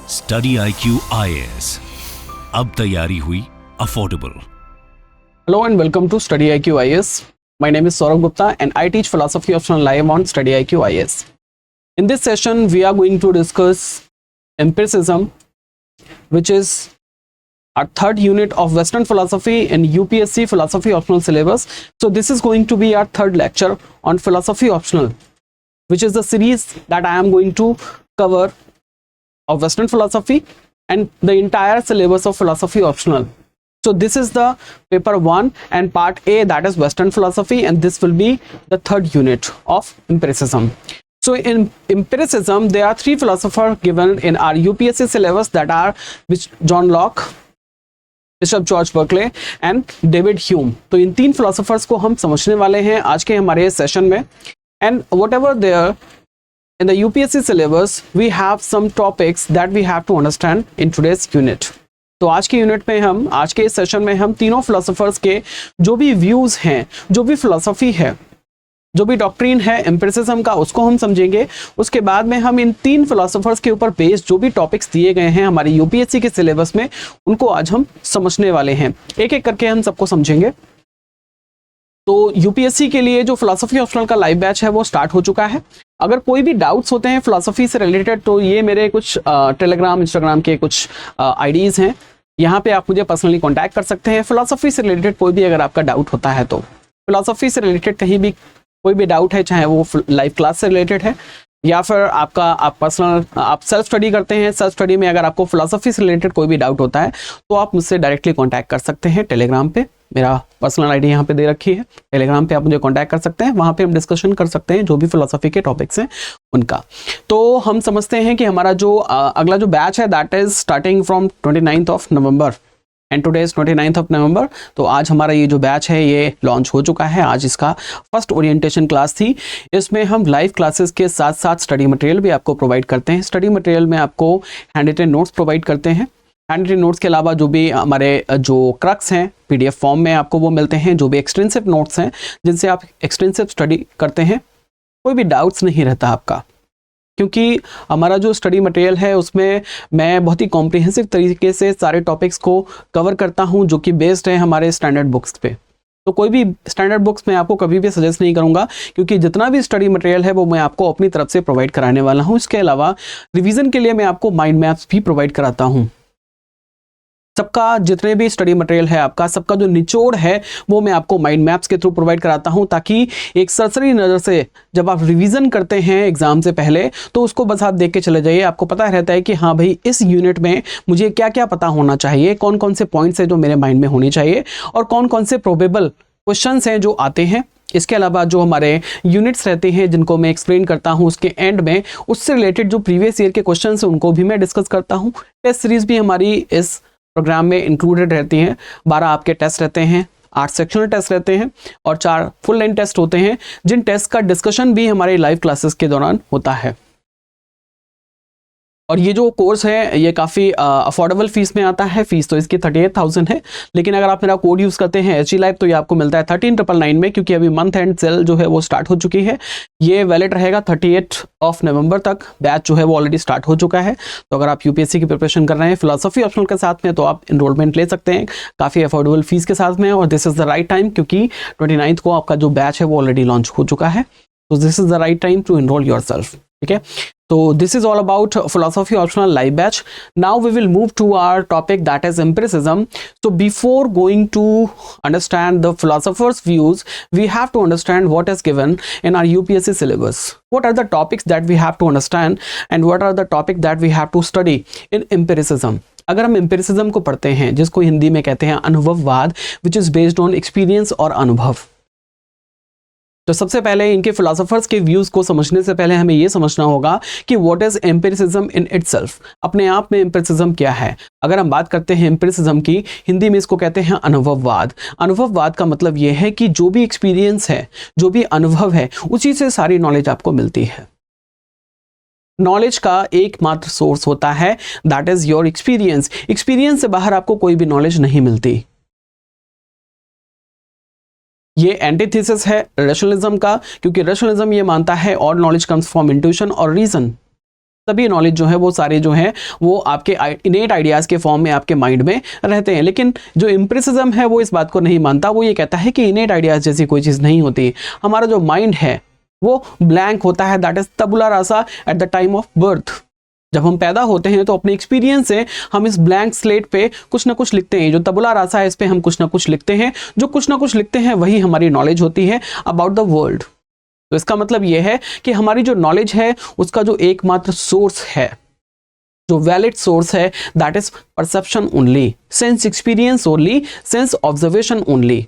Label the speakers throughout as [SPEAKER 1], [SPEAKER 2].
[SPEAKER 1] Study IQ IAS, अब तैयारी हुई affordable.
[SPEAKER 2] Hello and welcome to Study IQ IAS. My name is Saurabh Gupta and I teach philosophy optional live on Study IQ IAS. In this session, we are going to discuss empiricism, which is our third unit of Western philosophy in UPSC philosophy optional syllabus. So this is going to be our third lecture on philosophy optional, which is the series that I am going to cover of Western philosophy and the entire syllabus of philosophy optional. So this is the paper 1 and part A, that is Western philosophy, and this will be the third unit of empiricism. So in empiricism, there are three philosophers given in our UPSC syllabus, that are John Locke, Bishop George Berkeley and David Hume. तो इन तीन philosophers को हम समझने वाले हैं आज के हमारे सेशन में. And whatever there in the UPSC syllabus, we have some topics that we have to understand in today's unit. तो आज के यूनिट में हम, आज के इस सेशन में हम तीनों फिलोसोफर्स के जो भी व्यूज हैं, जो भी फिलोसफी है, जो भी डॉक्ट्रिन है एम्पिरिसिज्म का, उसको हम समझेंगे. उसके बाद में हम इन तीन फिलोसोफर्स के ऊपर बेस्ड जो भी टॉपिक्स दिए गए हैं हमारी यूपीएससी के सिलेबस में, उनको आज हम समझने वाले हैं. एक एक करके हम सबको समझेंगे. तो यूपीएससी के लिए जो फिलोसफी ऑप्शनल का लाइव बैच है वो स्टार्ट हो चुका है. अगर कोई भी डाउट्स होते हैं फिलोसफी से रिलेटेड, तो ये मेरे कुछ टेलीग्राम, इंस्टाग्राम के कुछ आईडीज़ हैं, यहाँ पे आप मुझे पर्सनली कांटेक्ट कर सकते हैं. फिलोसफी से रिलेटेड कोई भी अगर आपका डाउट होता है, तो फिलोसफी से रिलेटेड कहीं भी कोई भी डाउट है, चाहे वो लाइव क्लास से रिलेटेड है या फिर आप पर्सनल आप सेल्फ स्टडी करते हैं, सेल्फ स्टडी में अगर आपको फिलोसफी से रिलेटेड कोई भी डाउट होता है, तो आप मुझसे डायरेक्टली कांटेक्ट कर सकते हैं टेलीग्राम पे. मेरा पर्सनल आईडी यहाँ पे दे रखी है, टेलीग्राम पे आप मुझे कांटेक्ट कर सकते हैं. वहाँ पे हम डिस्कशन कर सकते हैं जो भी फिलोसफी के टॉपिक्स हैं उनका. तो हम समझते हैं कि हमारा जो अगला जो बैच है, that is starting from 29th of November and today is 29th of November. तो आज हमारा ये जो बैच है ये लॉन्च हो चुका है. आज इसका फर्स्ट ओरिएंटेशन क्लास थी. इसमें हम लाइव क्लासेस के साथ साथ स्टडी मटेरियल भी आपको प्रोवाइड करते हैं. स्टडी मटेरियल में आपको हैंड रिटन नोट्स प्रोवाइड करते हैं. हैंड रिटन नोट्स के अलावा जो भी हमारे जो क्रक्स हैं पीडीएफ फॉर्म में आपको वो मिलते हैं. जो भी एक्सटेंसिव नोट्स हैं जिनसे आप एक्सटेंसिव स्टडी करते हैं, कोई भी डाउट्स नहीं रहता आपका, क्योंकि हमारा जो स्टडी मटेरियल है उसमें मैं बहुत ही कॉम्प्रिहेंसिव तरीके से सारे टॉपिक्स को कवर करता हूं, जो कि बेस्ड है हमारे स्टैंडर्ड बुक्स पे. तो कोई भी स्टैंडर्ड बुक्स मैं आपको कभी भी सजेस्ट नहीं करूंगा, क्योंकि जितना भी स्टडी मटेरियल है वो मैं आपको अपनी तरफ से प्रोवाइड कराने वाला हूं. इसके अलावा रिवीजन के लिए मैं आपको माइंड मैप्स भी प्रोवाइड कराता हूँ. सबका जितने भी स्टडी मटेरियल है आपका, सबका जो निचोड़ है वो मैं आपको माइंड मैप्स के थ्रू प्रोवाइड कराता हूं, ताकि एक सरसरी नज़र से जब आप रिवीजन करते हैं एग्जाम से पहले, तो उसको बस आप देख के चले जाइए. आपको पता रहता है कि हाँ भाई, इस यूनिट में मुझे क्या क्या पता होना चाहिए, कौन कौन से पॉइंट्स हैं जो मेरे माइंड में होने चाहिए, और कौन कौन से प्रोबेबल क्वेश्चंस हैं जो आते हैं. इसके अलावा जो हमारे यूनिट्स रहते हैं जिनको मैं एक्सप्लेन करता हूं, उसके एंड में उससे रिलेटेड जो प्रीवियस ईयर के क्वेश्चंस हैं उनको भी मैं डिस्कस करता हूँ. टेस्ट सीरीज भी हमारी इस प्रोग्राम में इंक्लूडेड रहती हैं. 12 आपके टेस्ट रहते हैं, 8 सेक्शनल टेस्ट रहते हैं और 4 फुल लाइन टेस्ट होते हैं, जिन टेस्ट का डिस्कशन भी हमारे लाइव क्लासेस के दौरान होता है. और ये जो कोर्स है ये काफ़ी अफोर्डेबल फीस में आता है. फीस तो इसकी 38,000 है, लेकिन अगर आप मेरा कोड यूज़ करते हैं SG Live, तो ये आपको मिलता है 13,999 में, क्योंकि अभी मंथ एंड सेल जो है वो स्टार्ट हो चुकी है. ये वैलिड रहेगा 38 of November तक. बैच जो है वो ऑलरेडी स्टार्ट हो चुका है. तो अगर आप यूपीएससी की प्रिपरेशन कर रहे हैं फिलोसफी ऑप्शनल के साथ में, तो आप इनरोलमेंट ले सकते हैं काफ़ी अफोर्डेबल फीस के साथ में. और this is the right time, क्योंकि 29th को आपका जो बैच है वो ऑलरेडी लॉन्च हो चुका है. तो this is the right time to enrol yourself. ठीक है. So this is all about philosophy optional live batch. Now we will move to our topic, that is empiricism. So before going to understand the philosopher's views, we have to understand what is given in our UPSC syllabus. What are the topics that we have to understand and what are the topics that we have to study in empiricism. अगर हम empiricism को पढ़ते हैं, जिसको हिंदी में कहते हैं अनुभववाद, which is based on experience और अनुभव, तो सबसे पहले इनके फिलोसोफर्स के व्यूज़ को समझने से पहले हमें ये समझना होगा कि what is empiricism in itself. अपने आप में एम्पिरिसिज्म क्या है. अगर हम बात करते हैं एम्पिरिसिज्म की, हिंदी में इसको कहते हैं अनुभववाद. अनुभववाद का मतलब ये है कि जो भी एक्सपीरियंस है, जो भी अनुभव है, उसी से सारी नॉलेज आपको मिलती है. नॉलेज का एकमात्र सोर्स होता है, that is your experience. Experience से बाहर आपको कोई भी नॉलेज नहीं मिलती. ये एंटीथेसिस है रैशनलिज्म का, क्योंकि रैशनलिज्म ये मानता है और नॉलेज कम्स फ्रॉम इंट्यूशन और रीजन. सभी नॉलेज जो है वो सारे जो है वो आपके इनेट आइडियाज़ के फॉर्म में आपके माइंड में रहते हैं। लेकिन जो एम्पिरिसिज्म है वो इस बात को नहीं मानता, वो ये कहता है कि इनेट आइडियाज़ जैसी कोई चीज़ नहीं होती। हमारा जो माइंड है वो ब्लैंक होता है, that is tabula rasa at the time of birth. जब हम पैदा होते हैं तो अपने एक्सपीरियंस से हम इस ब्लैंक स्लेट पे कुछ ना कुछ लिखते हैं। जो तबुला रासा है इस पे हम कुछ ना कुछ लिखते हैं, जो कुछ ना कुछ लिखते हैं वही हमारी नॉलेज होती है अबाउट द वर्ल्ड। तो इसका मतलब यह है कि हमारी जो नॉलेज है उसका जो एकमात्र सोर्स है, जो वैलिड सोर्स है, that is perception only, sense experience only, sense observation only.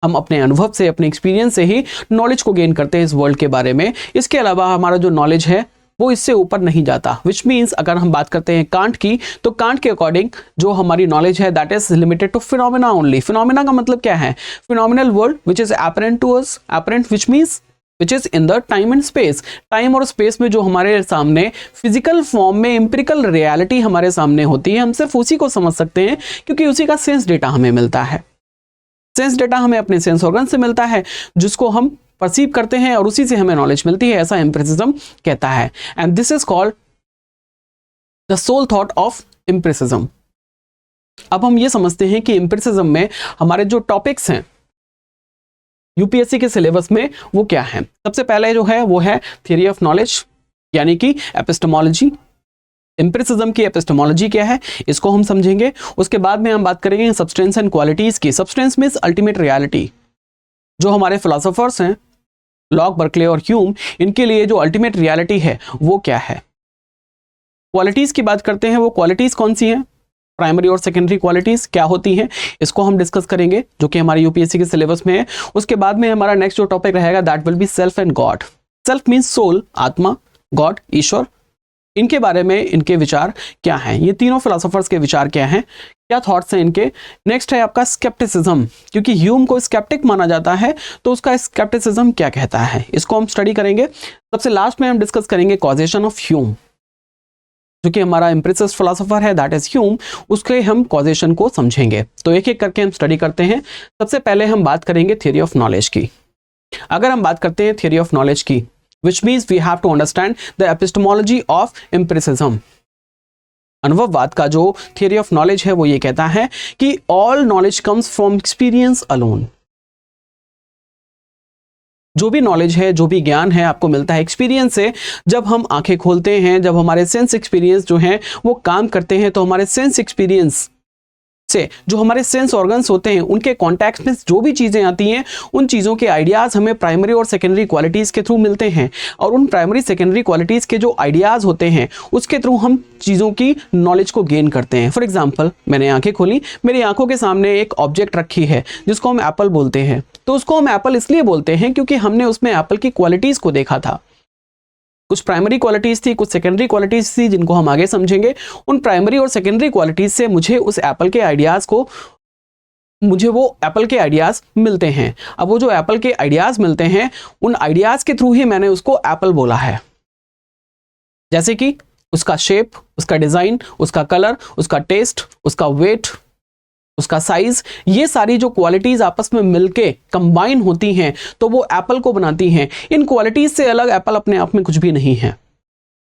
[SPEAKER 2] हम अपने अनुभव से, अपने एक्सपीरियंस से ही नॉलेज को गेन करते हैं इस वर्ल्ड के बारे में। इसके अलावा हमारा जो नॉलेज है वो इससे ऊपर नहीं जाता। विच मीन्स अगर हम बात करते हैं कांट की, तो कांट के अकॉर्डिंग जो हमारी नॉलेज है that is limited to phenomena only. Phenomena का मतलब क्या है? Phenomenal world which is apparent to us, apparent which means which is in the time and space. Time और स्पेस में जो हमारे सामने फिजिकल फॉर्म में एम्पिरिकल रियलिटी हमारे सामने होती है, हम सिर्फ उसी को समझ सकते हैं क्योंकि उसी का सेंस डेटा हमें मिलता है। सेंस डेटा हमें अपने सेंस ऑर्गन से मिलता है जिसको हम परसीव करते हैं और उसी से हमें नॉलेज मिलती है, ऐसा एम्पिरिसिज्म कहता है। And this is called the sole thought of empiricism. अब हम ये समझते हैं कि एम्पिरिसिज्म में हमारे जो टॉपिक्स हैं यूपीएससी के सिलेबस में वो क्या है। सबसे पहले जो है वो है थ्योरी ऑफ नॉलेज, यानी कि एपिस्टेमोलॉजी। एम्पिरिसिज्म की एपिस्टेमोलॉजी क्या है इसको हम समझेंगे। उसके बाद में हम बात करेंगे सब्सटेंस एंड क्वालिटीज की। Substance means ultimate reality. जो हमारे फिलोसोफर्स हैं लॉक, बर्कले और ह्यूम, इनके लिए जो अल्टीमेट रियलिटी है वो क्या है। क्वालिटीज की बात करते हैं, वो क्वालिटीज कौन सी हैं, प्राइमरी और सेकेंडरी क्वालिटीज क्या होती हैं, इसको हम डिस्कस करेंगे जो कि हमारे यूपीएससी के सिलेबस में है। उसके बाद में हमारा नेक्स्ट जो टॉपिक रहेगा that will be self and God. Self means soul, आत्मा, गॉड ईश्वर, इनके बारे में इनके विचार क्या हैं, ये तीनों फिलोसोफर्स के विचार क्या हैं, क्या थॉट्स हैं इनके। नेक्स्ट है आपका स्केप्टिसिज्म, क्योंकि ह्यूम को स्केप्टिक माना जाता है तो उसका स्केप्टिसिज्म क्या कहता है, इसको हम स्टडी करेंगे। सबसे लास्ट में हम डिस्कस करेंगे कॉजेशन ऑफ ह्यूम, जो कि हमारा एम्पिरिसिस्ट फिलोसोफर है दैट इज ह्यूम, उसके हम कॉजेशन को समझेंगे। तो एक एक करके हम स्टडी करते हैं। सबसे पहले हम बात करेंगे थ्योरी ऑफ नॉलेज की। अगर हम बात करते हैं थ्योरी ऑफ नॉलेज की, which means we have to understand the epistemology of empiricism। अनुभववाद का जो थियरी ऑफ नॉलेज है वो ये कहता है कि all knowledge comes from experience alone। जो भी नॉलेज है, जो भी ज्ञान है आपको मिलता है एक्सपीरियंस से। जब हम आंखें खोलते हैं, जब हमारे सेंस एक्सपीरियंस जो हैं वो काम करते हैं, तो हमारे सेंस एक्सपीरियंस से जो हमारे सेंस ऑर्गन्स होते हैं उनके कॉन्टैक्ट में जो भी चीज़ें आती हैं उन चीज़ों के आइडियाज़ हमें प्राइमरी और सेकेंडरी क्वालिटीज़ के थ्रू मिलते हैं। और उन प्राइमरी सेकेंडरी क्वालिटीज़ के जो आइडियाज़ होते हैं उसके थ्रू हम चीज़ों की नॉलेज को गेन करते हैं। फॉर एग्जाम्पल, मैंने आंखें खोली, मेरी आंखों के सामने एक ऑब्जेक्ट रखी है जिसको हम एप्पल बोलते हैं। तो उसको हम एप्पल इसलिए बोलते हैं क्योंकि हमने उसमें एप्पल की क्वालिटीज़ को देखा था। कुछ प्राइमरी क्वालिटीज़ थी, कुछ सेकेंडरी क्वालिटीज़ थी जिनको हम आगे समझेंगे। उन प्राइमरी और सेकेंडरी क्वालिटीज़ से मुझे उस एप्पल के आइडियाज़ को वो एप्पल के आइडियाज़ मिलते हैं। अब वो जो एप्पल के आइडियाज़ मिलते हैं उन आइडियाज़ के थ्रू ही मैंने उसको एप्पल बोला है। जैसे कि उसका शेप, उसका डिज़ाइन, उसका कलर, उसका टेस्ट, उसका वेट, उसका साइज, ये सारी जो क्वालिटीज आपस में मिलके कंबाइन होती हैं तो वो एप्पल को बनाती हैं। इन क्वालिटीज से अलग एप्पल अपने आप में कुछ भी नहीं है।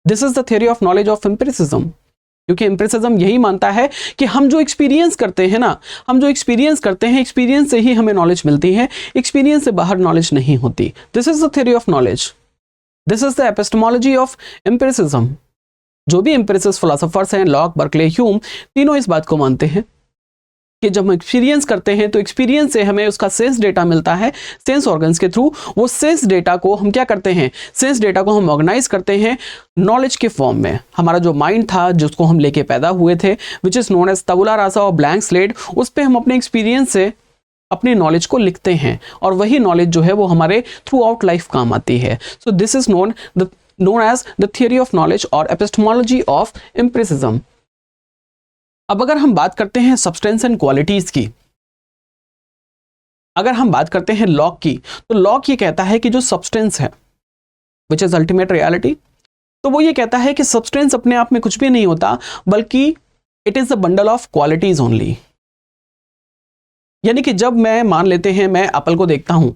[SPEAKER 2] This is the theory of knowledge of empiricism. क्योंकि एम्पिरिसिज्म यही मानता है कि हम जो एक्सपीरियंस करते हैं ना, हम जो एक्सपीरियंस करते हैं, एक्सपीरियंस से ही हमें नॉलेज मिलती है, एक्सपीरियंस से बाहर नॉलेज नहीं होती। This is the theory of knowledge, this is the epistemology of empiricism. जो भी एम्पिरिसिस्ट फिलोसोफर्स हैं, लॉक, बर्कले, ह्यूम, तीनों इस बात को मानते हैं कि जब हम एक्सपीरियंस करते हैं तो एक्सपीरियंस से हमें उसका सेंस डेटा मिलता है सेंस ऑर्गन्स के थ्रू। वो सेंस डेटा को हम क्या करते हैं, सेंस डेटा को हम ऑर्गेनाइज करते हैं नॉलेज के फॉर्म में। हमारा जो माइंड था जिसको हम लेके पैदा हुए थे, विच इज़ नोन एज तबुला रासा और ब्लैंक स्लेट, उस पर हम अपने एक्सपीरियंस से अपनी नॉलेज को लिखते हैं और वही नॉलेज जो है वो हमारे थ्रू आउट लाइफ काम आती है। So this is known as the theory of knowledge और एपिस्टेमोलॉजी ऑफ एम्पिरिसिज्म। अब अगर हम बात करते हैं सब्सटेंस एंड क्वालिटीज की, अगर हम बात करते हैं लॉक की, तो लॉक ये कहता है कि जो सब्सटेंस है विच इज अल्टीमेट रियलिटी, तो वो ये कहता है कि सब्सटेंस अपने आप में कुछ भी नहीं होता बल्कि it is the bundle of qualities only. यानी कि जब मैं मान लेते हैं मैं एप्पल को देखता हूं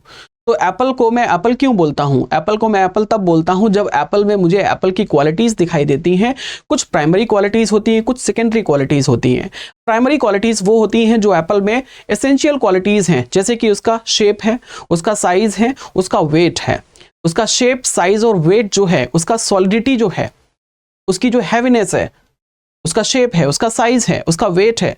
[SPEAKER 2] तो एप्पल को मैं एप्पल क्यों बोलता हूँ? एप्पल को मैं एप्पल तब बोलता हूँ जब एप्पल में मुझे एप्पल की क्वालिटीज़ दिखाई देती हैं। कुछ प्राइमरी क्वालिटीज़ होती हैं, कुछ सेकेंडरी क्वालिटीज़ होती हैं। प्राइमरी क्वालिटीज़ वो होती हैं जो एप्पल में एसेंशियल क्वालिटीज़ हैं, जैसे कि उसका शेप है, उसका साइज़ है, उसका वेट है। उसका शेप, साइज़ और वेट जो है, उसका सॉलिडिटी जो है, उसकी जो हैवीनेस है, उसका शेप है, उसका साइज़ है, उसका वेट है,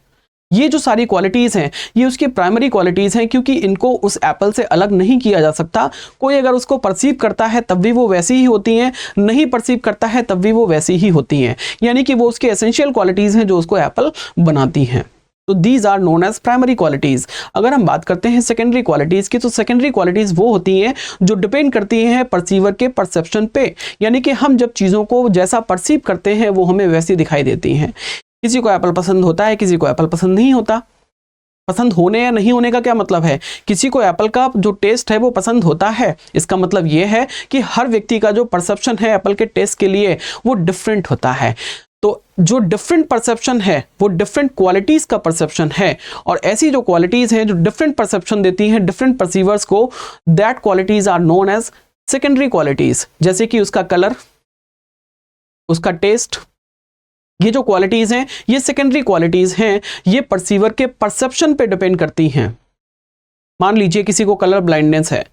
[SPEAKER 2] ये जो सारी क्वालिटीज़ हैं ये उसकी प्राइमरी क्वालिटीज़ हैं, क्योंकि इनको उस एप्पल से अलग नहीं किया जा सकता। कोई अगर उसको परसीव करता है तब भी वो वैसी ही होती हैं, नहीं परसीव करता है तब भी वो वैसी ही होती हैं, यानी कि वो उसके एसेंशियल क्वालिटीज़ हैं जो उसको एप्पल बनाती हैं। तो these are known as primary qualities. अगर हम बात करते हैं सेकेंडरी क्वालिटीज़ की, तो सेकेंडरी क्वालिटीज़ वो होती हैं जो डिपेंड करती हैं परसीवर के परसेप्शन पे, यानी कि हम जब चीज़ों को जैसा परसीव करते हैं वो हमें वैसी दिखाई देती हैं। किसी को एप्पल पसंद होता है, किसी को एप्पल पसंद नहीं होता। पसंद होने या नहीं होने का क्या मतलब है? किसी को एप्पल का जो टेस्ट है वो पसंद होता है, इसका मतलब ये है कि हर व्यक्ति का जो परसेप्शन है एप्पल के टेस्ट के लिए वो डिफरेंट होता है। तो जो डिफरेंट परसेप्शन है वो डिफरेंट क्वालिटीज़ का परसेप्शन है, और ऐसी जो क्वालिटीज़ हैं जो डिफरेंट परसेप्शन देती हैं डिफरेंट परसीवर्स को, that qualities are known as secondary qualities. जैसे कि उसका कलर, उसका टेस्ट, ये जो क्वालिटीज हैं ये सेकेंडरी क्वालिटीज हैं, ये परसीवर के परसेप्शन पे डिपेंड करती हैं। मान लीजिए किसी को कलर ब्लाइंडनेस है,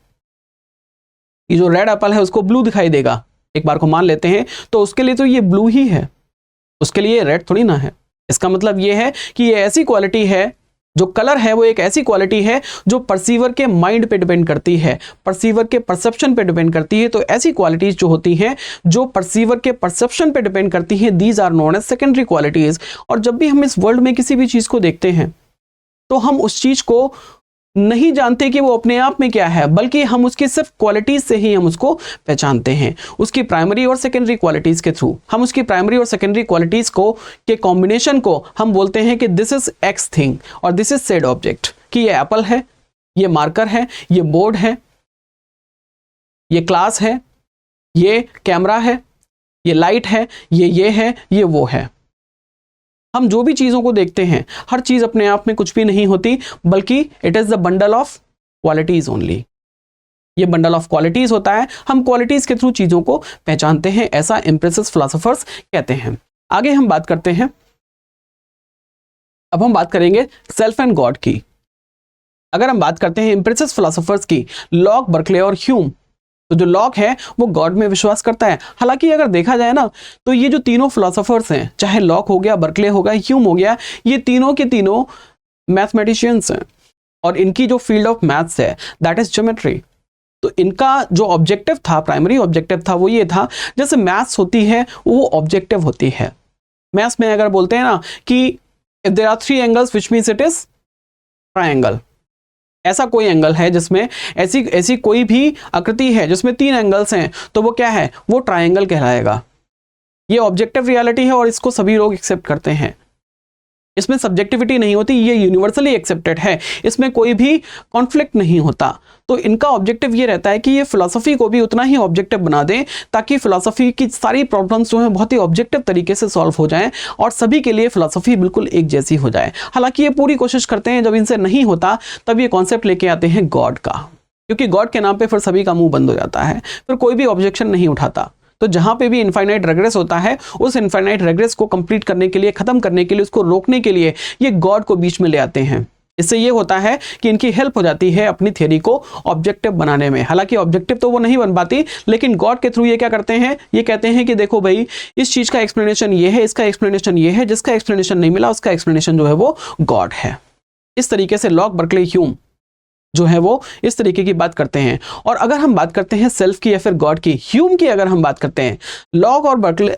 [SPEAKER 2] ये जो रेड एप्पल है उसको ब्लू दिखाई देगा, एक बार को मान लेते हैं, तो उसके लिए तो ये ब्लू ही है, उसके लिए रेड थोड़ी ना है। इसका मतलब ये है कि ये ऐसी क्वालिटी है, जो कलर है वो एक ऐसी क्वालिटी है जो परसीवर के माइंड पे डिपेंड करती है, परसीवर के परसेप्शन पे डिपेंड करती है। तो ऐसी क्वालिटीज जो होती हैं जो परसीवर के परसेप्शन पे डिपेंड करती हैं, these are known as secondary qualities. और जब भी हम इस वर्ल्ड में किसी भी चीज़ को देखते हैं तो हम उस चीज़ को नहीं जानते कि वो अपने आप में क्या है, बल्कि हम उसकी सिर्फ क्वालिटीज से ही हम उसको पहचानते हैं, उसकी प्राइमरी और सेकेंडरी क्वालिटीज के थ्रू। हम उसकी प्राइमरी और सेकेंडरी क्वालिटीज को के कॉम्बिनेशन को हम बोलते हैं कि दिस इज एक्स थिंग और दिस इज सेड ऑब्जेक्ट, कि ये एप्पल है, ये मार्कर है, ये बोर्ड है, ये क्लास है, ये कैमरा है, ये लाइट है, ये है, ये वो है। हम जो भी चीज़ों को देखते हैं हर चीज़ अपने आप में कुछ भी नहीं होती, बल्कि it is the bundle of qualities only. ये बंडल ऑफ क्वालिटीज़ होता है, हम क्वालिटीज़ के थ्रू चीज़ों को पहचानते हैं, ऐसा एम्पिरिसिस्ट फिलोसोफर्स कहते हैं। आगे हम बात करते हैं, अब हम बात करेंगे सेल्फ एंड गॉड की। अगर हम बात करते हैं एम्पिरिसिस्ट फिलोसोफर्स की, लॉक, बर्कले और ह्यूम, तो जो लॉक है वो गॉड में विश्वास करता है। हालांकि अगर देखा जाए ना तो ये जो तीनों फिलोसोफर्स हैं, चाहे लॉक हो गया, बर्कले हो गया, ह्यूम हो गया, ये तीनों के तीनों मैथमेटिशियंस हैं, और इनकी जो फील्ड ऑफ मैथ्स है दैट इज ज्योमेट्री। तो इनका जो ऑब्जेक्टिव था, प्राइमरी ऑब्जेक्टिव था, वो ये था, जैसे मैथ्स होती है वो ऑब्जेक्टिव होती है। मैथ्स में अगर बोलते हैं ना कि if there are 3 angles which means it is triangle, ऐसा कोई एंगल है जिसमें ऐसी कोई भी आकृति है जिसमें 3 एंगल्स हैं, तो वो क्या है, वो ट्रायंगल कहलाएगा। ये ऑब्जेक्टिव रियलिटी है और इसको सभी लोग एक्सेप्ट करते हैं, इसमें सब्जेक्टिविटी नहीं होती, ये यूनिवर्सली एक्सेप्टेड है, इसमें कोई भी कॉन्फ्लिक्ट नहीं होता। तो इनका ऑब्जेक्टिव ये रहता है कि ये फिलॉसफी को भी उतना ही ऑब्जेक्टिव बना दें, ताकि फिलॉसफी की सारी प्रॉब्लम्स जो हैं बहुत ही ऑब्जेक्टिव तरीके से सॉल्व हो जाएं और सभी के लिए फिलॉसफी बिल्कुल एक जैसी हो जाए। हालांकि ये पूरी कोशिश करते हैं, जब इनसे नहीं होता तब ये कॉन्सेप्ट लेके आते हैं गॉड का, क्योंकि गॉड के नाम पर फिर सभी का मुंह बंद हो जाता है, फिर कोई भी ऑब्जेक्शन नहीं उठाता। तो जहां पे भी इनफाइनाइट रेग्रेस होता है, उस इनफाइनाइट रेग्रेस को कंप्लीट करने के लिए, खत्म करने के लिए, उसको रोकने के लिए ये गॉड को बीच में ले आते हैं। इससे ये होता है कि इनकी हेल्प हो जाती है अपनी थ्योरी को ऑब्जेक्टिव बनाने में। हालांकि ऑब्जेक्टिव तो वो नहीं बन पाती, लेकिन गॉड के थ्रू ये क्या करते हैं, ये कहते हैं कि देखो भाई, इस चीज का एक्सप्लेनेशन ये है, इसका एक्सप्लेनेशन ये है, जिसका एक्सप्लेनेशन नहीं मिला उसका एक्सप्लेनेशन जो है वो गॉड है। इस तरीके से लॉक, बर्कले, ह्यूम जो है वो इस तरीके की बात करते हैं। और अगर हम बात करते हैं सेल्फ की या फिर गॉड की, ह्यूम की अगर हम बात करते हैं, लॉक और बर्कले,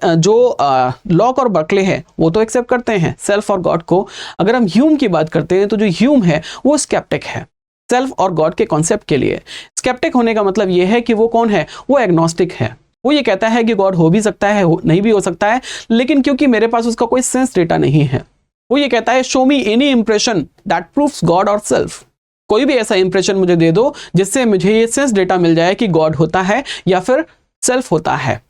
[SPEAKER 2] लॉक और बर्कले है वो तो एक्सेप्ट करते हैं सेल्फ और गॉड को। अगर हम ह्यूम की बात करते हैं तो जो ह्यूम है वो स्केप्टिक है सेल्फ और गॉड के कॉन्सेप्ट के लिए। स्केप्टिक होने का मतलब ये है कि वो कौन है, वो एग्नोस्टिक है। वो ये कहता है कि गॉड हो भी सकता है, नहीं भी हो सकता है, लेकिन क्योंकि मेरे पास उसका कोई सेंस डेटा नहीं है, वो ये कहता है show me any impression that proves God और सेल्फ। कोई भी ऐसा इंप्रेशन मुझे दे दो जिससे मुझे ये सेंस डेटा मिल जाए कि गॉड होता है या फिर सेल्फ होता है।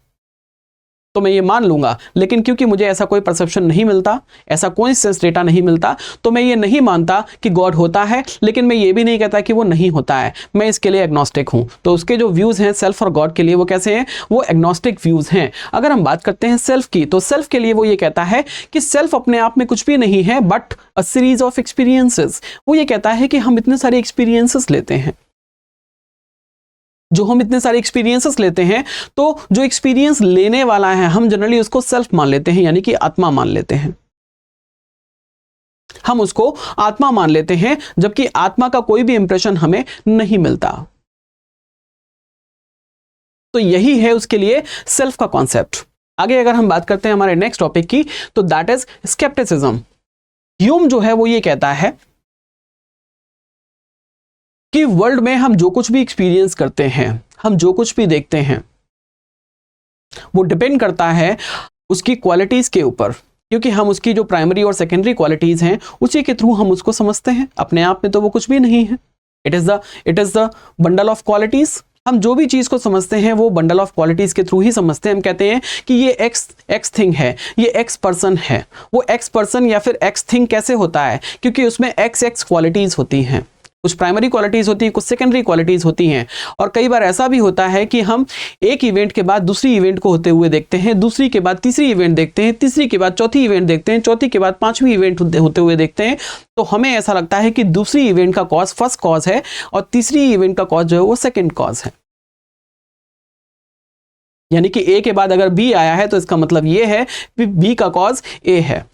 [SPEAKER 2] तो मैं ये मान लूंगा, लेकिन क्योंकि मुझे ऐसा कोई परसेप्शन नहीं मिलता, ऐसा कोई सेंस डेटा नहीं मिलता, तो मैं ये नहीं मानता कि गॉड होता है, लेकिन मैं ये भी नहीं कहता कि वो नहीं होता है। मैं इसके लिए एग्नोस्टिक हूं। तो उसके जो व्यूज हैं सेल्फ और गॉड के लिए वो कैसे हैं, वो एग्नोस्टिक व्यूज हैं। अगर हम बात करते हैं सेल्फ की, तो सेल्फ के लिए वो ये कहता है कि सेल्फ अपने आप में कुछ भी नहीं है but a series of experiences. वो ये कहता है कि हम इतने सारे एक्सपीरियंसेस लेते हैं, जो हम इतने सारे एक्सपीरियंसेस लेते हैं, तो जो एक्सपीरियंस लेने वाला है हम जनरली उसको सेल्फ मान लेते हैं, यानी कि आत्मा मान लेते हैं। हम उसको आत्मा मान लेते हैं, जबकि आत्मा का कोई भी इंप्रेशन हमें नहीं मिलता। तो यही है उसके लिए सेल्फ का कॉन्सेप्ट। आगे अगर हम बात करते हैं हमारे नेक्स्ट टॉपिक की, तो दैट इज स्केप्टिसिज्म। ह्यूम जो है वो ये कहता है कि वर्ल्ड में हम जो कुछ भी एक्सपीरियंस करते हैं, हम जो कुछ भी देखते हैं, वो डिपेंड करता है उसकी क्वालिटीज के ऊपर, क्योंकि हम उसकी जो प्राइमरी और सेकेंडरी क्वालिटीज हैं उसी के थ्रू हम उसको समझते हैं। अपने आप में तो वो कुछ भी नहीं है। It is the bundle of qualities. हम जो भी चीज को समझते हैं वो बंडल ऑफ क्वालिटीज के थ्रू ही समझते हैं। हम कहते हैं कि ये एक्स थिंग है, ये एक्स पर्सन है। वो एक्स पर्सन या फिर एक्स थिंग कैसे होता है, क्योंकि उसमें एक्स क्वालिटीज होती हैं। कुछ प्राइमरी क्वालिटीज होती है, कुछ सेकेंडरी क्वालिटीज होती हैं। और कई बार ऐसा भी होता है कि हम एक इवेंट के बाद दूसरी इवेंट को होते हुए देखते हैं, दूसरी के बाद तीसरी इवेंट देखते हैं, तीसरी के बाद चौथी इवेंट देखते हैं, चौथी के बाद पांचवी इवेंट होते हुए देखते हैं। तो हमें ऐसा लगता है कि दूसरी इवेंट का कॉज फर्स्ट कॉज है और तीसरी इवेंट का कॉज जो है वो सेकेंड कॉज है। यानी कि ए के बाद अगर बी आया है तो इसका मतलब ये है कि बी का कॉज ए है।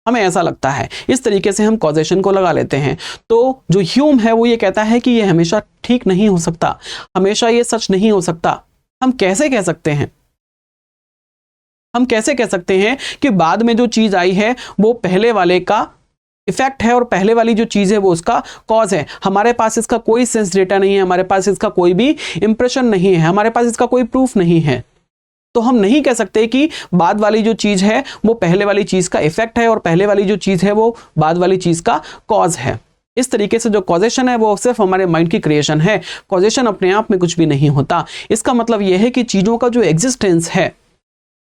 [SPEAKER 2] हमें ऐसा लगता है, इस तरीके से हम कॉजेशन को लगा लेते हैं। तो जो ह्यूम है वो ये कहता है कि ये हमेशा ठीक नहीं हो सकता, हमेशा ये सच नहीं हो सकता। हम कैसे कह सकते हैं, हम कैसे कह सकते हैं कि बाद में जो चीज आई है वो पहले वाले का इफेक्ट है और पहले वाली जो चीज है वो उसका कॉज है। हमारे पास इसका कोई सेंस डेटा नहीं है, हमारे पास इसका कोई भी इंप्रेशन नहीं है, हमारे पास इसका कोई प्रूफ नहीं है। तो हम नहीं कह सकते कि बाद वाली जो चीज है वो पहले वाली चीज का इफेक्ट है और पहले वाली जो चीज है वो बाद वाली चीज का कॉज है। इस तरीके से जो कॉजेशन है वो सिर्फ हमारे माइंड की क्रिएशन है। कॉजेशन अपने आप में कुछ भी नहीं होता। इसका मतलब यह है कि चीजों का जो एग्जिस्टेंस है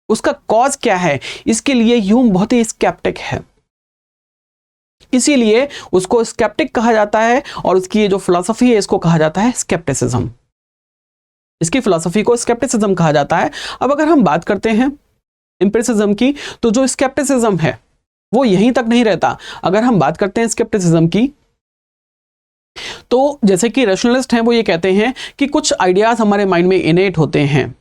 [SPEAKER 2] उसका कॉज क्या है, इसके लिए ह्यूम बहुत ही स्केप्टिक है। इसीलिए उसको स्केप्टिक कहा जाता है और उसकी ये जो फिलॉसफी है इसको कहा जाता है स्केप्टिसिज्म। इसकी फिलॉसफी को स्केप्टिसिज्म कहा जाता है। अब अगर हम बात करते हैं एम्पिरिसिज्म की, तो जो स्केप्टिसिज्म है वो यहीं तक नहीं रहता। अगर हम बात करते हैं स्केप्टिसिज्म की, तो जैसे कि रैशनलिस्ट हैं वो ये कहते हैं कि कुछ आइडियाज हमारे माइंड में इनेट होते हैं।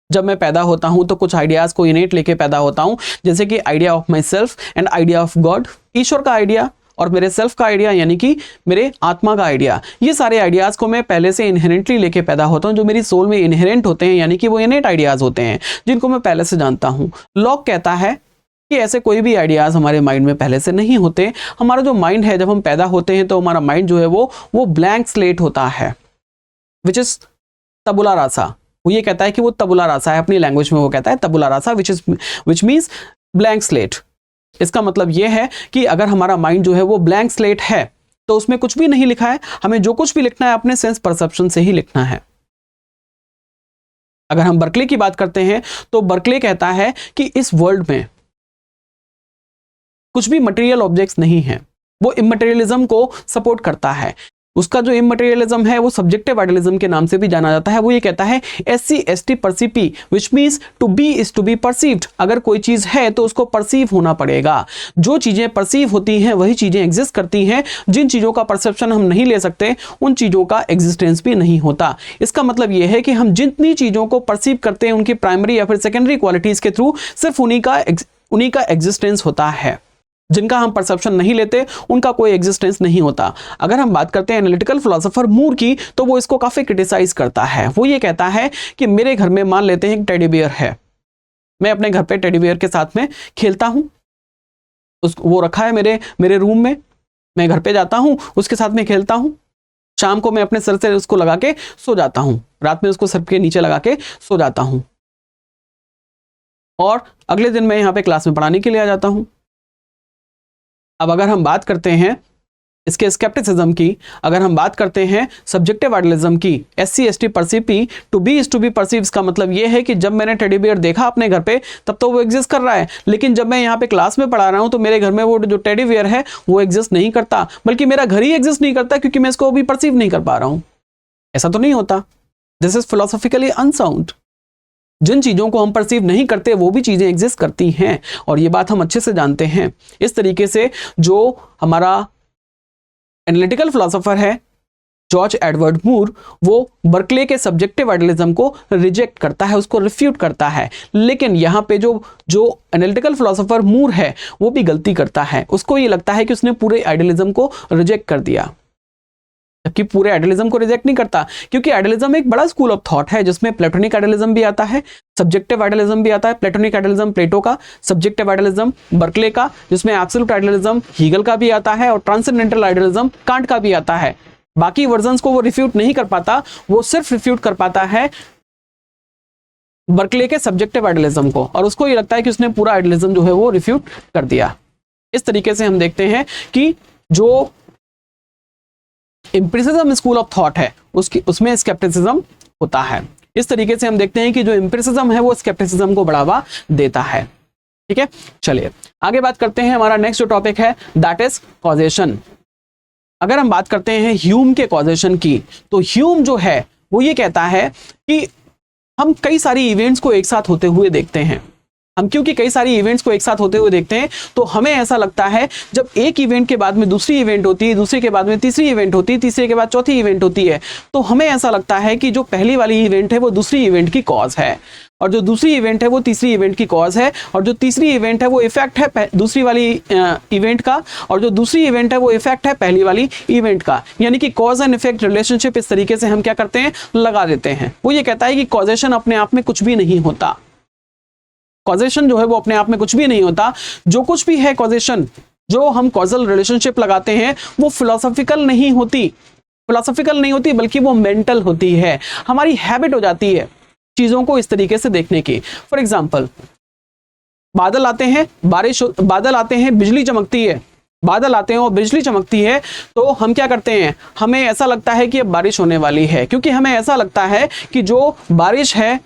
[SPEAKER 2] जब मैं पैदा होता हूं तो कुछ आइडियाज को इनेट लेके पैदा होता हूं, जैसे कि idea of my self and idea of God, ईश्वर का आइडिया और मेरे सेल्फ का आइडिया यानी कि मेरे आत्मा का आइडिया। ये सारे आइडियाज को मैं पहले से इनहेरेंटली लेके पैदा होता हूं, जो मेरी सोल में इनहेरेंट होते हैं, यानी कि वो इनेट आइडियाज होते हैं जिनको मैं पहले से जानता हूं। लॉक कहता है कि ऐसे कोई भी आइडियाज हमारे माइंड में पहले से नहीं होते। हमारा जो माइंड है, जब हम पैदा होते हैं तो हमारा माइंड जो है वो ब्लैंक स्लेट होता है, विच इज तबुला रासा। वो ये कहता है कि वो तबुला रासा है, अपनी लैंग्वेज में वो कहता है तबुला रासा, विच मीन्स ब्लैंक स्लेट। इसका मतलब ये है कि अगर हमारा माइंड जो है वो ब्लैंक स्लेट है तो उसमें कुछ भी नहीं लिखा है, हमें जो कुछ भी लिखना है अपने सेंस परसेप्शन से ही लिखना है। अगर हम बर्कले की बात करते हैं तो बर्कले कहता है कि इस वर्ल्ड में कुछ भी मटेरियल ऑब्जेक्ट्स नहीं है। वो इमटेरियलिज्म को सपोर्ट करता है। उसका जो इमटेरियलिज्म है वो सब्जेक्टिव आइडियलिज्म के नाम से भी जाना जाता है। वो ये कहता है SC/ST परसीपी, which means to be is to be perceived. अगर कोई चीज है तो उसको परसीव होना पड़ेगा। जो चीजें परसीव होती हैं वही चीजें एग्जिस्ट करती हैं। जिन चीजों का परसेप्शन हम नहीं ले सकते उन चीजों का एग्जिस्टेंस भी नहीं होता। इसका मतलब यह है कि हम जितनी चीजों को परसीव करते हैं उनकी प्राइमरी या फिर सेकेंडरी क्वालिटीज के थ्रू सिर्फ उन्हीं का एग्जिस्टेंस होता है। जिनका हम परसेप्शन नहीं लेते उनका कोई एग्जिस्टेंस नहीं होता। अगर हम बात करते हैं एनालिटिकल फिलोसोफर मूर की, तो वो इसको काफी क्रिटिसाइज करता है। वो ये कहता है कि मेरे घर में मान लेते हैं एक टेडी बियर है, मैं अपने घर पे टेडी बियर के साथ में खेलता हूं, वो रखा है मेरे रूम में, मैं घर पे जाता हूं, उसके साथ में खेलता हूं, शाम को मैं अपने सर से उसको लगा के सो जाता हूं, रात में उसको सर के नीचे लगा के सो जाता हूं और अगले दिन मैं यहाँ पे क्लास में पढ़ाने के लिए आ जाता हूं। अब अगर हम बात करते हैं इसके स्केप्टिसिज्म की अगर हम बात करते हैं सब्जेक्टिव आइडियलिज्म की, SC/ST perceive p to be is to be perceive, इसका मतलब ये है कि जब मैंने टेडी बियर देखा अपने घर पे तब तो वो एग्जिस्ट कर रहा है, लेकिन जब मैं यहाँ पे क्लास में पढ़ा रहा हूँ तो मेरे घर में वो जो टेडी बियर है वो एग्जिस्ट नहीं करता, बल्कि मेरा घर ही एग्जिस्ट नहीं करता क्योंकि मैं इसको अभी परसीव नहीं कर पा रहा हूँ। ऐसा तो नहीं होता। This is philosophically unsound. जिन चीजों को हम परसीव नहीं करते वो भी चीजें एग्जिस्ट करती हैं, और ये बात हम अच्छे से जानते हैं। इस तरीके से जो हमारा एनालिटिकल फिलोसोफर है जॉर्ज एडवर्ड मूर, वो बर्कले के सब्जेक्टिव आइडियलिज्म को रिजेक्ट करता है, उसको रिफ्यूट करता है। लेकिन यहाँ पे जो एनालिटिकल फिलोसोफर मूर है वो भी गलती करता है। उसको ये लगता है कि उसने पूरे आइडियलिज्म को रिजेक्ट कर दिया, जबकि पूरे आइडियलिज्म को रिजेक्ट नहीं करता, क्योंकि आइडियलिज्म एक बड़ा स्कूल ऑफ थॉट है जिसमें प्लेटोनिक आइडियलिज्म भी आता है, सब्जेक्टिव आइडियलिज्म भी आता है। प्लेटोनिक आइडियलिज्म प्लेटो का, सब्जेक्टिव आइडियलिज्म बर्कले का, जिसमें एब्सोल्यूट आइडियलिज्म हीगल का भी आता है, और ट्रांसेंडेंटल आइडियलिज्म कांट का भी आता है। बाकी वर्जन्स को वो रिफ्यूट नहीं कर पाता, वो सिर्फ रिफ्यूट कर पाता है बर्कले के सब्जेक्टिव आइडियलिज्म को, और उसको ये लगता है कि उसने पूरा आइडियलिज्म जो है वो रिफ्यूट कर दिया। इस तरीके से हम देखते हैं कि जो एम्पिरिसिज्म स्कूल ऑफ थॉट है उसमें स्केप्टिसिज्म होता है। इस तरीके से हम देखते हैं कि जो एम्पिरिसिज्म है वो स्केप्टिसिज्म को बढ़ावा देता है। ठीक है, चलिए आगे बात करते हैं। हमारा नेक्स्ट जो टॉपिक है दैट इज कॉजेशन। अगर हम बात करते हैं ह्यूम के कॉजेशन की, तो ह्यूम जो है वो ये कहता है कि हम कई सारी इवेंट्स को एक साथ होते हुए देखते हैं। हम क्योंकि कई सारी इवेंट्स को एक साथ होते हुए देखते हैं तो हमें ऐसा लगता है जब एक इवेंट के बाद में दूसरी इवेंट होती है, दूसरे के बाद में तीसरी इवेंट होती है, तीसरे के बाद चौथी इवेंट होती है, तो हमें ऐसा लगता है कि जो पहली वाली इवेंट है वो दूसरी इवेंट की कॉज है, और जो दूसरी इवेंट है वो तीसरी इवेंट की कॉज है, और जो तीसरी इवेंट है वो इफेक्ट है दूसरी वाली इवेंट का, और जो दूसरी इवेंट है वो इफेक्ट है पहली वाली इवेंट का। यानी कि कॉज एंड इफेक्ट रिलेशनशिप इस तरीके से हम क्या करते हैं, लगा देते हैं। वो ये कहता है कि कॉजेशन अपने आप में कुछ भी नहीं होता। कॉजेशन जो है वो अपने आप में कुछ भी नहीं होता। जो कुछ भी है कॉजेशन, जो हम कॉजल रिलेशनशिप लगाते हैं वो फिलोसॉफिकल नहीं होती, बल्कि वो मेंटल होती है। हमारी हैबिट हो जाती है चीजों को इस तरीके से देखने की। फॉर एग्जाम्पल, बादल आते हैं, बादल आते हैं, बिजली चमकती है, बादल आते हैं और बिजली चमकती है, तो हम क्या करते हैं, हमें ऐसा लगता है कि अब बारिश होने वाली है, क्योंकि हमें ऐसा लगता है कि जो बारिश है,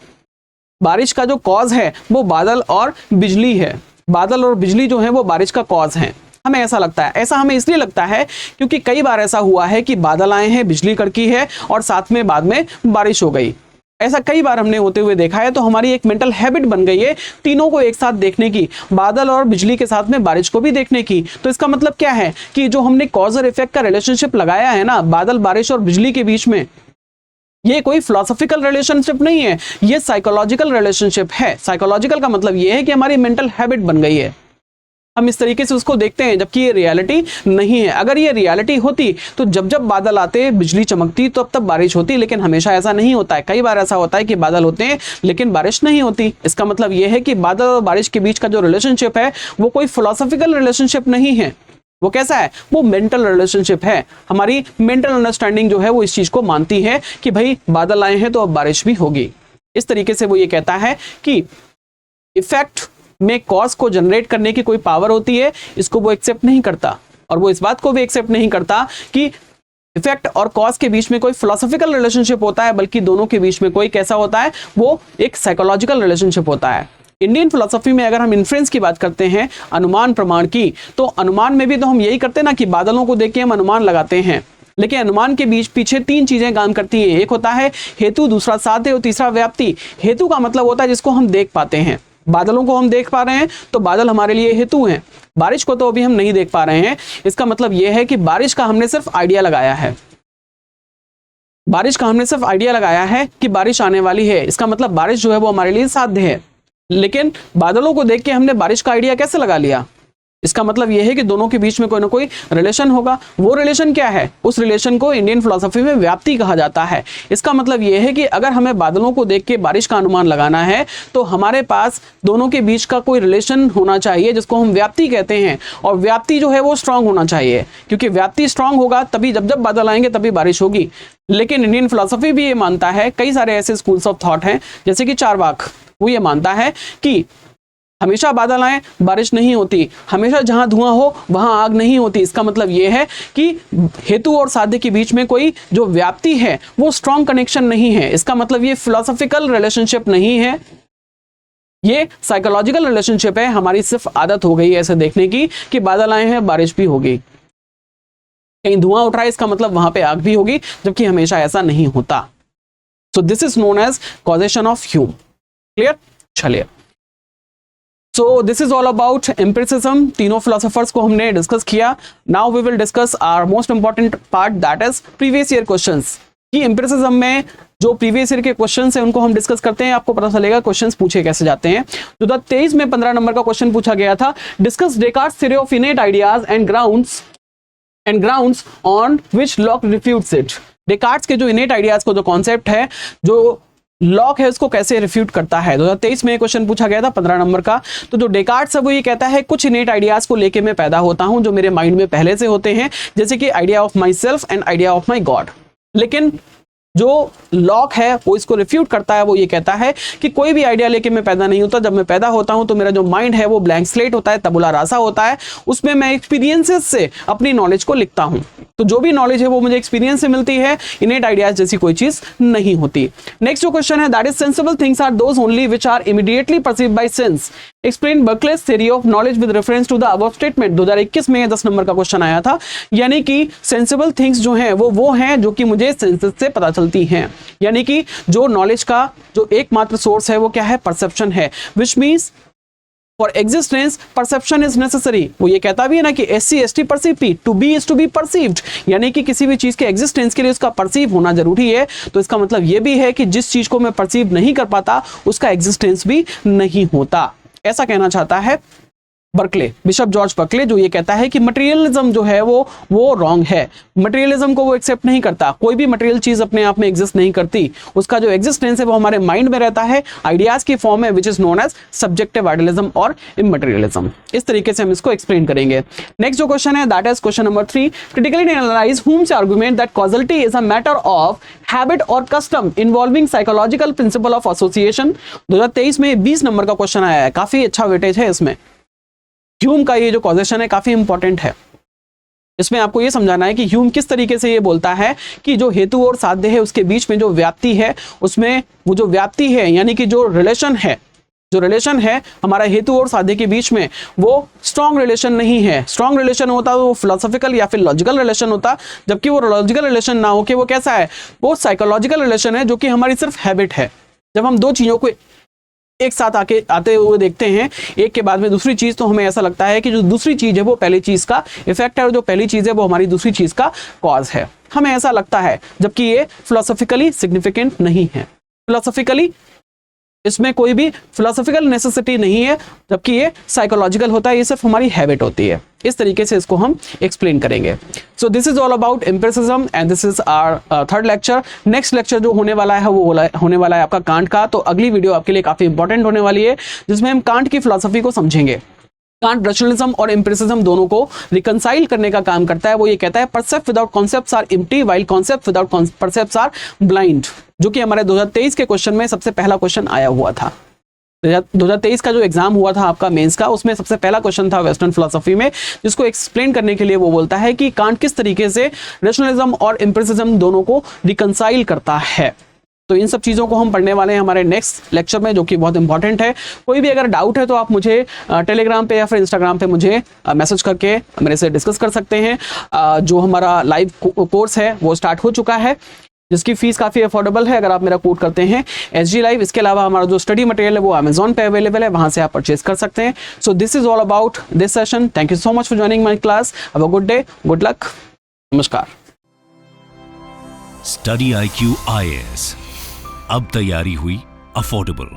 [SPEAKER 2] बारिश का जो कॉज है वो बादल और बिजली है। बादल और बिजली जो है वो बारिश का कॉज है, हमें ऐसा लगता है। ऐसा हमें इसलिए लगता है क्योंकि कई बार ऐसा हुआ है कि बादल आए हैं, बिजली कड़की है और साथ में बाद में बारिश हो गई। ऐसा कई बार हमने होते हुए देखा है, तो हमारी एक मेंटल हैबिट बन गई है तीनों को एक साथ देखने की, बादल और बिजली के साथ में बारिश को भी देखने की। तो इसका मतलब क्या है कि जो हमने कॉज और इफेक्ट का रिलेशनशिप लगाया है ना, बादल, बारिश और बिजली के बीच में, ये कोई फिलोसॉफिकल रिलेशनशिप नहीं है, ये साइकोलॉजिकल रिलेशनशिप है। साइकोलॉजिकल का मतलब ये है कि हमारी मेंटल हैबिट बन गई है, हम इस तरीके से उसको देखते हैं, जबकि ये रियलिटी नहीं है। अगर ये रियलिटी होती तो जब जब बादल आते, बिजली चमकती, तो तब बारिश होती, लेकिन हमेशा ऐसा नहीं होता है। कई बार ऐसा होता है कि बादल होते हैं लेकिन बारिश नहीं होती। इसका मतलब ये है कि बादल और बारिश के बीच का जो रिलेशनशिप है वो कोई फिलोसॉफिकल रिलेशनशिप नहीं है। वो कैसा है, वो मेंटल रिलेशनशिप है। हमारी मेंटल अंडरस्टैंडिंग जो है वो इस चीज को मानती है कि भाई बादल आए हैं तो अब बारिश भी होगी। इस तरीके से वो ये कहता है कि इफेक्ट में कॉज को जनरेट करने की कोई पावर होती है, इसको वो एक्सेप्ट नहीं करता। और वो इस बात को भी एक्सेप्ट नहीं करता कि इफेक्ट और कॉज के बीच में कोई फिलोसॉफिकल रिलेशनशिप होता है, बल्कि दोनों के बीच में कोई कैसा होता है, वो एक साइकोलॉजिकल रिलेशनशिप होता है। इंडियन फिलोसफी में अगर हम इन्फ्रेंस की बात करते हैं, अनुमान प्रमाण की, तो अनुमान में भी तो हम यही करते हैं ना कि बादलों को देख के हम अनुमान लगाते हैं, लेकिन अनुमान के बीच पीछे तीन चीजें काम करती हैं। एक होता है हेतु, दूसरा साध्य और तीसरा व्याप्ति। हेतु का मतलब होता है जिसको हम देख पाते हैं। बादलों को हम देख पा रहे हैं तो बादल हमारे लिए हेतु हैं। बारिश को तो अभी हम नहीं देख पा रहे हैं, इसका मतलब यह है कि बारिश का हमने सिर्फ आइडिया लगाया है। बारिश का हमने सिर्फ आइडिया लगाया है कि बारिश आने वाली है, इसका मतलब बारिश जो है वो हमारे लिए साध्य है। लेकिन बादलों को देख के हमने बारिश का आइडिया कैसे लगा लिया, इसका मतलब यह है कि दोनों के बीच में कोई ना कोई रिलेशन होगा। वो रिलेशन क्या है, उस रिलेशन को इंडियन फिलोसफी में व्याप्ति कहा जाता है। इसका मतलब यह है कि अगर हमें बादलों को देख के बारिश का अनुमान लगाना है तो हमारे पास दोनों के बीच का कोई रिलेशन होना चाहिए, जिसको हम व्याप्ति कहते हैं। और व्याप्ति जो है वो स्ट्रांग होना चाहिए, क्योंकि व्याप्ति स्ट्रांग होगा तभी जब जब बादल आएंगे तभी बारिश होगी। लेकिन इंडियन फिलोसफी भी ये मानता है, कई सारे ऐसे स्कूल्स ऑफ थॉट हैं जैसे कि चारवाक, वो ये मानता है कि हमेशा बादल आए बारिश नहीं होती, हमेशा जहां धुआं हो वहां आग नहीं होती। इसका मतलब यह है कि हेतु और साध्य के बीच में कोई जो व्याप्ति है वो स्ट्रॉन्ग कनेक्शन नहीं है। इसका मतलब ये फिलोसॉफिकल रिलेशनशिप नहीं है, ये साइकोलॉजिकल रिलेशनशिप है। हमारी सिर्फ आदत हो गई है ऐसे देखने की कि बादल आए हैं बारिश भी होगी, कहीं धुआं उठ रहा है इसका मतलब वहां पे आग भी होगी, जबकि हमेशा ऐसा नहीं होता। So this is known as causation of Hume. Clear? चलिए, so this is all about empiricism. तीनों फिलोसोफर्स को हमने डिस्कस किया। Now we will discuss our most important part, that is previous year questions. कि एम्पिरिसिज्म में जो previous year के questions हैं उनको हम डिस्कस करते हैं, आपको पता चलेगा क्वेश्चंस पूछे कैसे जाते हैं। 2023 में 15 नंबर का क्वेश्चन पूछा गया था, discuss Descartes theory of innate ideas and grounds on which Locke refutes it. Descartes के जो इनेट आइडियाज को जो कॉन्सेप्ट है, जो लॉक है, उसको कैसे रिफ्यूट करता है। 2023 में क्वेश्चन पूछा गया था 15 नंबर का। तो जो डेकार्ट्स है वो ये कहता है कुछ इनेट आइडियाज को लेके मैं पैदा होता हूं जो मेरे माइंड में पहले से होते हैं, जैसे कि idea of my self and idea of my God. लेकिन जो लॉक है वो इसको रिफ्यूट करता है, वो ये कहता है कि कोई भी आइडिया लेके मैं पैदा नहीं होता। जब मैं पैदा होता हूं तो मेरा जो माइंड है वो ब्लैंक स्लेट होता है, तबुला रासा होता है, उसमें मैं एक्सपीरियंसेस से अपनी नॉलेज को लिखता हूं। तो जो भी नॉलेज है वो मुझे एक्सपीरियंस से मिलती है, इनेट आइडियाज जैसी कोई चीज नहीं होती। नेक्स्ट जो क्वेश्चन है, that is sensible things are those only which are immediately perceived by sense. Explain Berkeley's theory of knowledge with reference to the above statement. 2021 में 10 नंबर का क्वेश्चन आया था। यानी कि सेंसिबल थिंग्स जो हैं वो हैं जो कि मुझे सेंसेस से पता चलती हैं। यानी कि जो नॉलेज का जो एकमात्र सोर्स है वो क्या है? परसेप्शन है। Which means for existence perception is necessary. वो ये कहता भी है ना कि SC ST perceive P, to be is to be perceived. यानी कि किसी भी चीज के एग्जिस्टेंस के लिए उसका परसीव होना जरूरी है। तो इसका मतलब ये भी है कि जिस चीज को मैं परसीव नहीं कर पाता उसका एग्जिस्टेंस भी नहीं होता, ऐसा कहना चाहता है बर्कले, बिशप जॉर्ज बर्कले, जो ये कहता है कि मटेरियलिज्म जो है वो रॉन्ग है। मटेरियलिज्म को वो एक्सेप्ट नहीं करता। कोई भी मटेरियल चीज अपने आप में एग्जिस्ट नहीं करती, उसका जो एग्जिस्टेंस है वो हमारे माइंड में रहता है, आइडियाज की फॉर्म में, which is known as subjective idealism और इमटेरियलिज्म। इस तरीके से हम इसको एक्सप्लेन करेंगे। नेक्स्ट जो क्वेश्चन है, that is question number 3, critically analyse Hume's argument that causality is a matter of habit और custom involving psychological principle of association. 2023 में 20 नंबर का क्वेश्चन आया है, काफी अच्छा वेटेज है इसमें। ह्यूम का ये जो कॉजेशन है काफी इंपॉर्टेंट है। इसमें आपको ये समझाना है कि ह्यूम किस तरीके से ये बोलता है कि जो हेतु और साध्य है उसके बीच में जो व्याप्ति है, उसमें वो जो व्याप्ति है यानी कि जो रिलेशन है हमारा हेतु और साध्य के बीच में, वो स्ट्रॉन्ग रिलेशन नहीं है। स्ट्रॉन्ग रिलेशन होता तो वो फिलोसॉफिकल या फिर लॉजिकल रिलेशन होता, जबकि वो लॉजिकल रिलेशन ना हो के वो कैसा है? वो साइकोलॉजिकल रिलेशन है, जो कि हमारी सिर्फ हैबिट है। जब हम दो चीजों को एक साथ आते हुए देखते हैं, एक के बाद में दूसरी चीज, तो हमें ऐसा लगता है कि जो दूसरी चीज है वो पहली चीज का इफेक्ट है और जो पहली चीज है वो हमारी दूसरी चीज का कॉज है। हमें ऐसा लगता है, जबकि ये फिलोसॉफिकली सिग्निफिकेंट नहीं है। फिलोसॉफिकली इसमें कोई भी फिलोसॉफिकल नेसेसिटी नहीं है, जबकि ये साइकोलॉजिकल होता है, ये सिर्फ हमारी हैबिट होती है। इस तरीके से इसको हम एक्सप्लेन करेंगे। So this is all about empiricism and this is our third lecture. Next lecture जो होने वाला है वो होने वाला है आपका कांट का। तो अगली वीडियो आपके लिए काफी इंपॉर्टेंट होने वाली है, जिसमें हम कांट की फिलोसफी को समझेंगे। कांट रैशनलिज्म और एम्पिरिसिज्म दोनों को रिकंसाइल करने का काम करता है। वो ये कहता है percept without concepts are empty while concept without percepts are blind, जो कि हमारे 2023 के क्वेश्चन में सबसे पहला क्वेश्चन आया हुआ था। 2023 का जो एग्जाम हुआ था आपका मेंस का, उसमें सबसे पहला क्वेश्चन था वेस्टर्न फिलोसफी में, जिसको एक्सप्लेन करने के लिए वो बोलता है कि कांट किस तरीके से रैशनलिज्म और एम्पिरिसिज्म दोनों को रिकंसाइल करता है। तो इन सब चीज़ों को हम पढ़ने वाले हैं हमारे नेक्स्ट लेक्चर में, जो कि बहुत इंपॉर्टेंट है। कोई भी अगर डाउट है तो आप मुझे टेलीग्राम पे या फिर इंस्टाग्राम पे मुझे मैसेज करके मेरे से डिस्कस कर सकते हैं। जो हमारा लाइव कोर्स है वो स्टार्ट हो चुका है, जिसकी फीस काफ़ी अफोर्डेबल है अगर आप मेरा कोड करते हैं SG Live। इसके अलावा हमारा जो स्टडी मटेरियल है वो Amazon पे अवेलेबल है, वहाँ से आप परचेज कर सकते हैं। सो this is all about this session. Thank you so much for joining my class. Have a good day, good luck, नमस्कार।
[SPEAKER 1] स्टडी IQ IAS, अब तैयारी हुई अफोर्डेबल।